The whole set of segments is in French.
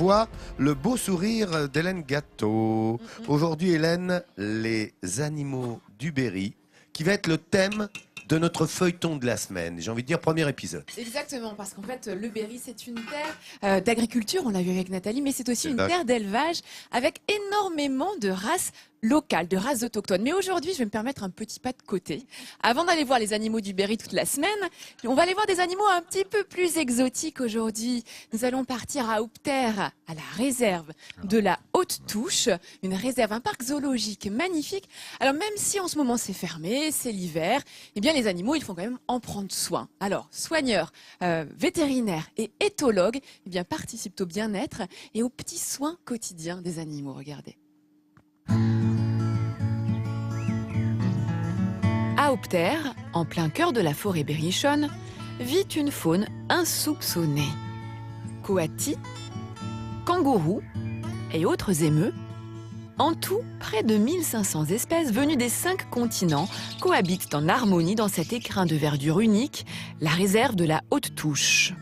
bois, le beau sourire d'Hélène Gâteau. Aujourd'hui, Hélène, les animaux du Berry, qui va être le thème de notre feuilleton de la semaine. J'ai envie de dire premier épisode. Exactement, parce qu'en fait, le Berry, c'est une terre d'agriculture, on l'a vu avec Nathalie, mais c'est aussi une terre d'élevage avec énormément de races locales, de races autochtones. Mais aujourd'hui, je vais me permettre un petit pas de côté. Avant d'aller voir les animaux du Berry toute la semaine, on va aller voir des animaux un petit peu plus exotiques aujourd'hui. Nous allons partir à Houpterre, à la réserve de la Haute-Touche, une réserve, un parc zoologique magnifique. Alors même si en ce moment c'est fermé, c'est l'hiver, eh bien les animaux, il faut quand même en prendre soin. Alors, soigneurs, vétérinaires et éthologues, eh bien participent au bien-être et aux petits soins quotidiens des animaux. Regardez. À Houpterre, en plein cœur de la forêt berrichonne, vit une faune insoupçonnée. Coatis, kangourous et autres émeus. En tout, près de 1500 espèces venues des 5 continents cohabitent en harmonie dans cet écrin de verdure unique, la réserve de la Haute-Touche.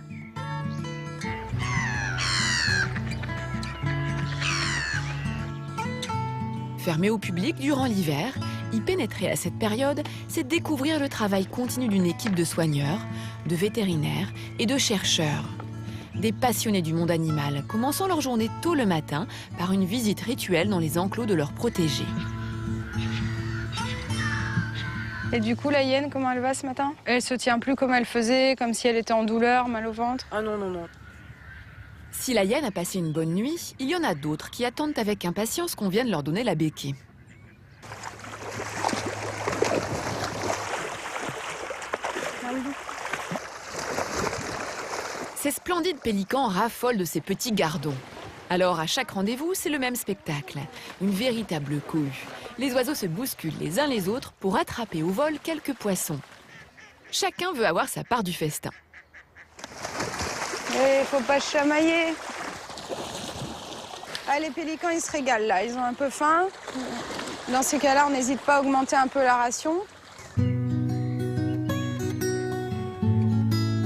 Fermé au public durant l'hiver, y pénétrer à cette période, c'est découvrir le travail continu d'une équipe de soigneurs, de vétérinaires et de chercheurs. Des passionnés du monde animal, commençant leur journée tôt le matin par une visite rituelle dans les enclos de leurs protégés. Et du coup, la hyène, comment elle va ce matin? Elle se tient plus comme elle faisait, comme si elle était en douleur, mal au ventre? Ah non, non, non. Si la hyène a passé une bonne nuit, il y en a d'autres qui attendent avec impatience qu'on vienne leur donner la béquille. Ces splendides pélicans raffolent de ces petits gardons. Alors, à chaque rendez-vous, c'est le même spectacle. Une véritable cohue. Les oiseaux se bousculent les uns les autres pour attraper au vol quelques poissons. Chacun veut avoir sa part du festin. Il faut pas se chamailler. Ah, les pélicans, ils se régalent là. Ils ont un peu faim. Dans ces cas-là, on n'hésite pas à augmenter un peu la ration.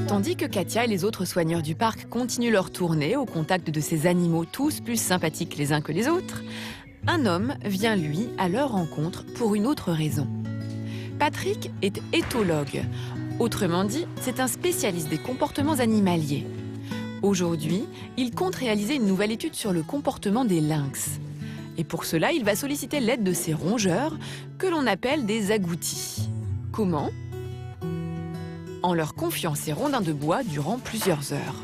Tandis que Katia et les autres soigneurs du parc continuent leur tournée au contact de ces animaux tous plus sympathiques les uns que les autres, un homme vient, lui, à leur rencontre pour une autre raison. Patrick est éthologue. Autrement dit, c'est un spécialiste des comportements animaliers. Aujourd'hui, il compte réaliser une nouvelle étude sur le comportement des lynx. Et pour cela, il va solliciter l'aide de ces rongeurs que l'on appelle des agoutis. Comment ? En leur confiant ces rondins de bois durant plusieurs heures.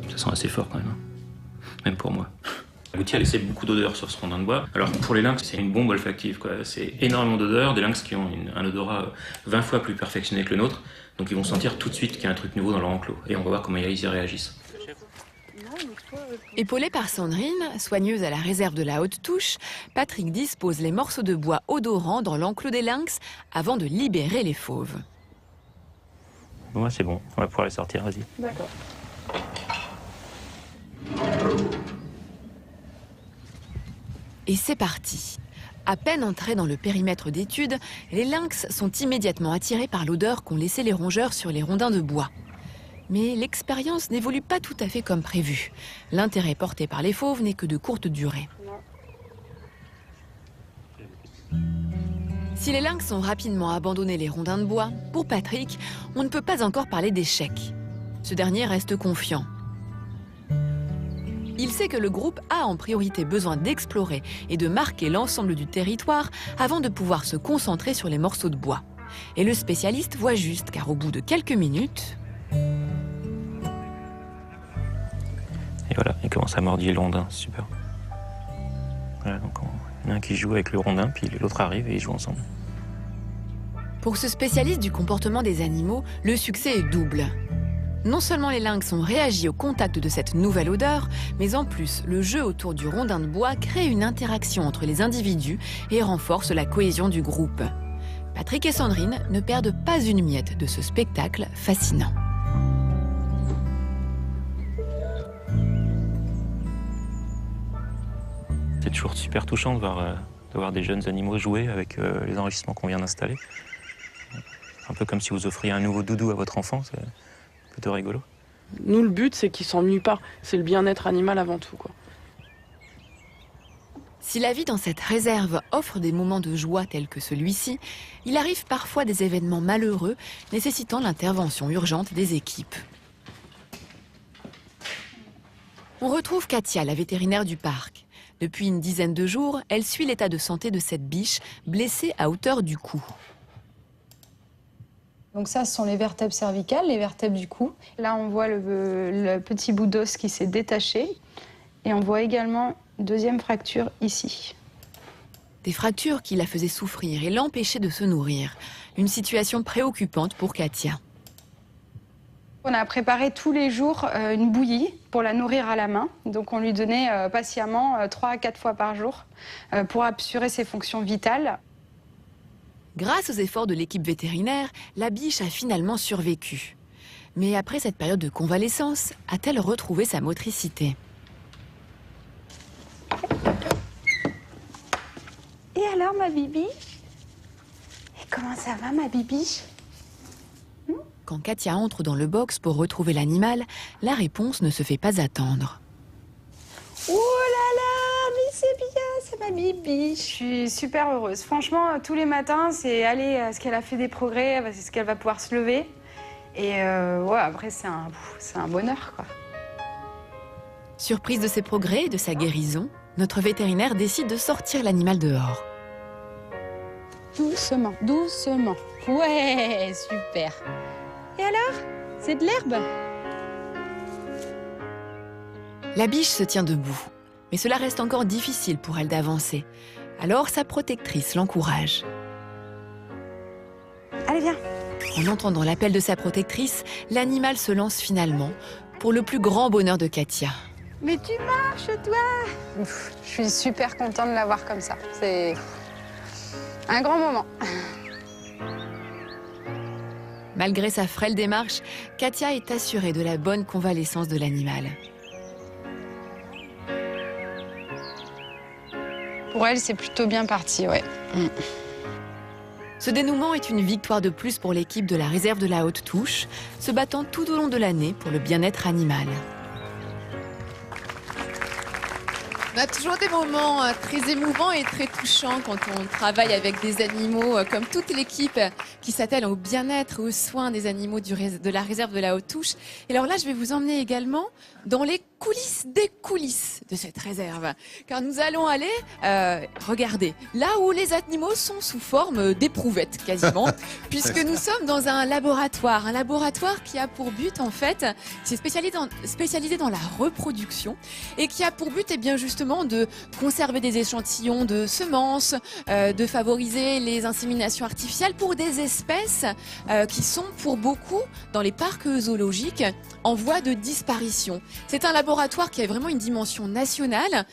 Ça sent assez fort quand même, même pour moi. L'agouti a laissé beaucoup d'odeur sur ce rondin de bois. Alors pour les lynx, c'est une bombe olfactive, quoi. C'est énormément d'odeurs, des lynx qui ont un odorat 20 fois plus perfectionné que le nôtre. Donc ils vont sentir tout de suite qu'il y a un truc nouveau dans leur enclos. Et on va voir comment ils y réagissent. Épaulé par Sandrine, soigneuse à la réserve de la Haute-Touche, Patrick dispose les morceaux de bois odorants dans l'enclos des lynx avant de libérer les fauves. Moi c'est bon, on va pouvoir les sortir, vas-y. D'accord. Et c'est parti. À peine entrés dans le périmètre d'étude, les lynx sont immédiatement attirés par l'odeur qu'ont laissé les rongeurs sur les rondins de bois. Mais l'expérience n'évolue pas tout à fait comme prévu. L'intérêt porté par les fauves n'est que de courte durée. Si les lynx ont rapidement abandonné les rondins de bois, pour Patrick, on ne peut pas encore parler d'échec. Ce dernier reste confiant. Il sait que le groupe a en priorité besoin d'explorer et de marquer l'ensemble du territoire avant de pouvoir se concentrer sur les morceaux de bois. Et le spécialiste voit juste, car au bout de quelques minutes... Et voilà, il commence à mordiller le rondin, c'est super. Voilà, donc il y en a un qui joue avec le rondin, puis l'autre arrive et ils jouent ensemble. Pour ce spécialiste du comportement des animaux, le succès est double. Non seulement les lynx ont réagi au contact de cette nouvelle odeur, mais en plus, le jeu autour du rondin de bois crée une interaction entre les individus et renforce la cohésion du groupe. Patrick et Sandrine ne perdent pas une miette de ce spectacle fascinant. C'est toujours super touchant de voir des jeunes animaux jouer avec les enrichissements qu'on vient d'installer. Un peu comme si vous offriez un nouveau doudou à votre enfant, c'est plutôt rigolo. Nous, le but, c'est qu'ils s'ennuient pas. C'est le bien-être animal avant tout, quoi. Si la vie dans cette réserve offre des moments de joie tels que celui-ci, il arrive parfois des événements malheureux nécessitant l'intervention urgente des équipes. On retrouve Katia, la vétérinaire du parc. Depuis une dizaine de jours, elle suit l'état de santé de cette biche blessée à hauteur du cou. Donc ça, ce sont les vertèbres cervicales, les vertèbres du cou. Là, on voit le petit bout d'os qui s'est détaché. Et on voit également une deuxième fracture ici. Des fractures qui la faisaient souffrir et l'empêchaient de se nourrir. Une situation préoccupante pour Katia. On a préparé tous les jours une bouillie pour la nourrir à la main. Donc on lui donnait patiemment 3 à 4 fois par jour pour assurer ses fonctions vitales. Grâce aux efforts de l'équipe vétérinaire, la biche a finalement survécu. Mais après cette période de convalescence, a-t-elle retrouvé sa motricité ? Et alors, ma bibi? Et comment ça va, ma bibiche? Quand Katia entre dans le box pour retrouver l'animal, la réponse ne se fait pas attendre. Oh là là, mais c'est bien, c'est ma bibiche. Je suis super heureuse. Franchement, tous les matins, c'est aller, est-ce qu'elle a fait des progrès, est-ce qu'elle va pouvoir se lever? Et ouais, après, c'est un bonheur, quoi. Surprise de ses progrès et de sa guérison, notre vétérinaire décide de sortir l'animal dehors. Doucement, doucement. Ouais, super. Et alors? C'est de l'herbe? La biche se tient debout, mais cela reste encore difficile pour elle d'avancer. Alors sa protectrice l'encourage. Allez, viens. En entendant l'appel de sa protectrice, l'animal se lance finalement, pour le plus grand bonheur de Katia. Mais tu marches, toi! Je suis super contente de l'avoir comme ça. C'est un grand moment. Malgré sa frêle démarche, Katia est assurée de la bonne convalescence de l'animal. Pour elle, c'est plutôt bien parti, ouais. Ce dénouement est une victoire de plus pour l'équipe de la réserve de la Haute-Touche, se battant tout au long de l'année pour le bien-être animal. On a toujours des moments très émouvants et très touchants quand on travaille avec des animaux, comme toute l'équipe qui s'attelle au bien-être et aux soins des animaux de la réserve de la Haute-Touche. Et alors là, je vais vous emmener également dans les coulisses des coulisses de cette réserve. Car nous allons aller regarder là où les animaux sont sous forme d'éprouvettes quasiment, puisque nous sommes dans un laboratoire qui a pour but en fait, c'est spécialisé dans la reproduction et qui a pour but eh bien justement de conserver des échantillons de semences, de favoriser les inséminations artificielles pour des espèces qui sont pour beaucoup dans les parcs zoologiques en voie de disparition. C'est un laboratoire qui a vraiment une dimension nationale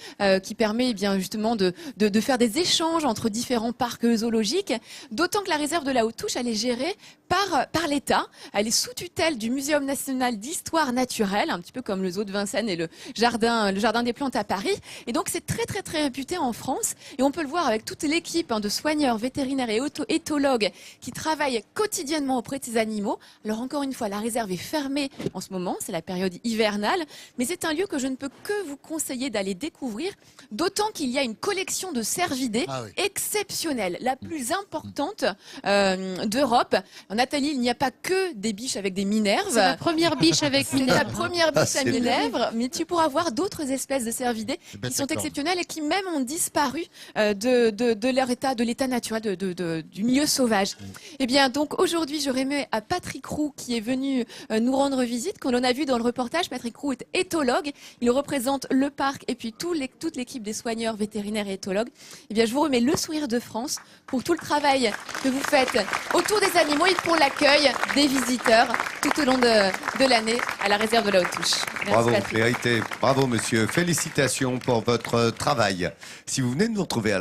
qui permet eh bien justement de faire des échanges entre différents parcs zoologiques, d'autant que la réserve de la Haute-Touche elle est gérée par l'État. Elle est sous tutelle du Muséum national d'histoire naturelle, un petit peu comme le zoo de Vincennes et le jardin des plantes à Paris. Et donc c'est très très très réputé en France et on peut le voir avec toute l'équipe de soigneurs, vétérinaires et éthologues qui travaillent quotidiennement auprès de ces animaux. Alors encore une fois, la réserve est fermée en ce moment, c'est la période hivernale, mais c'est un lieu que je ne peux que vous conseiller d'aller découvrir, d'autant qu'il y a une collection de cervidés exceptionnelle, la plus importante d'Europe. Nathalie, il n'y a pas que des biches avec des minerves. C'est la première biche avec minerve. C'est la première biche à minerve, mais tu pourras voir d'autres espèces de cervidés qui sont exceptionnelles et qui même ont disparu de leur état, de l'état naturel du milieu sauvage. Eh bien, donc aujourd'hui, je remets à Patrick Roux qui est venu nous rendre visite, qu'on a vu dans le reportage. Patrick Roux est éthologue, il représente le parc et puis toute l'équipe des soigneurs vétérinaires et éthologues. Eh bien, je vous remets le sourire de France pour tout le travail que vous faites autour des animaux et pour l'accueil des visiteurs tout au long de l'année à la réserve de la Haute-Touche. Bravo, vérité. Bravo, monsieur. Félicitations pour votre travail. Si vous venez de nous retrouver à